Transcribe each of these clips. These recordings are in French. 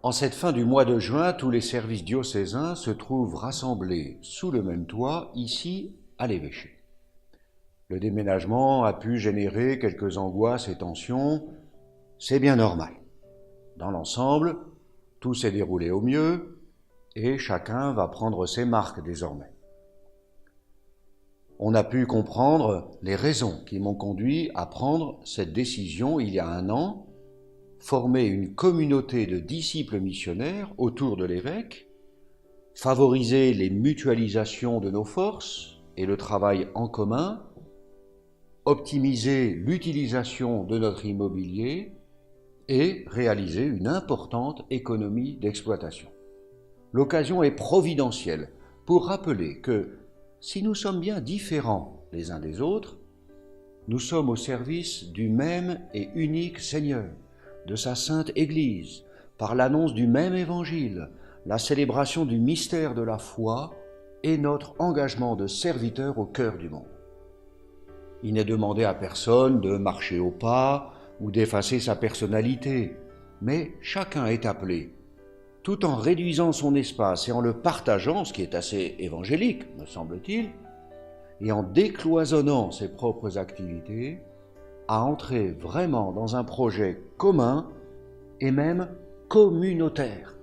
En cette fin du mois de juin, tous les services diocésains se trouvent rassemblés sous le même toit, ici, à l'évêché. Le déménagement a pu générer quelques angoisses et tensions, c'est bien normal. Dans l'ensemble, tout s'est déroulé au mieux et chacun va prendre ses marques désormais. On a pu comprendre les raisons qui m'ont conduit à prendre cette décision il y a 1 an, former une communauté de disciples missionnaires autour de l'évêque, favoriser les mutualisations de nos forces et le travail en commun, optimiser l'utilisation de notre immobilier et réaliser une importante économie d'exploitation. L'occasion est providentielle pour rappeler que si nous sommes bien différents les uns des autres, nous sommes au service du même et unique Seigneur, de sa sainte Église, par l'annonce du même évangile, la célébration du mystère de la foi et notre engagement de serviteur au cœur du monde. Il n'est demandé à personne de marcher au pas ou d'effacer sa personnalité, mais chacun est appelé, tout en réduisant son espace et en le partageant, ce qui est assez évangélique, me semble-t-il, et en décloisonnant ses propres activités, à entrer vraiment dans un projet commun et même communautaire.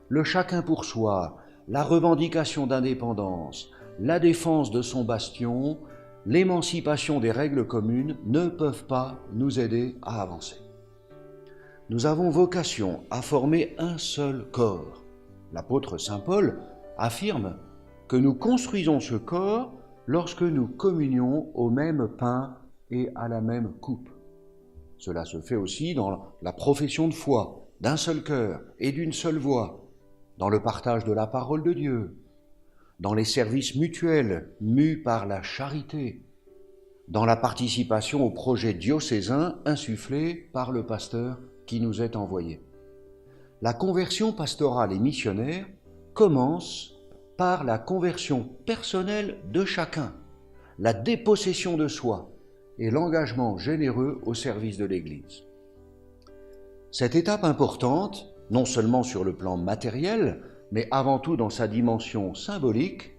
Le chacun pour soi, la revendication d'indépendance, la défense de son bastion, l'émancipation des règles communes ne peuvent pas nous aider à avancer. Nous avons vocation à former un seul corps. L'apôtre saint Paul affirme que nous construisons ce corps lorsque nous communions au même pain et à la même coupe. Cela se fait aussi dans la profession de foi, d'un seul cœur et d'une seule voix, dans le partage de la parole de Dieu, dans les services mutuels mus par la charité, dans la participation au projet diocésain insufflé par le pasteur qui nous est envoyé. La conversion pastorale et missionnaire commence par la conversion personnelle de chacun, la dépossession de soi et l'engagement généreux au service de l'Église. Cette étape importante, non seulement sur le plan matériel, mais avant tout dans sa dimension symbolique,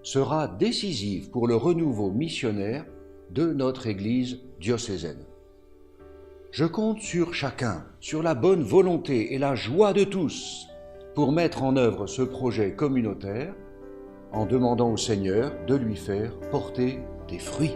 sera décisive pour le renouveau missionnaire de notre Église diocésaine. Je compte sur chacun, sur la bonne volonté et la joie de tous pour mettre en œuvre ce projet communautaire en demandant au Seigneur de lui faire porter des fruits.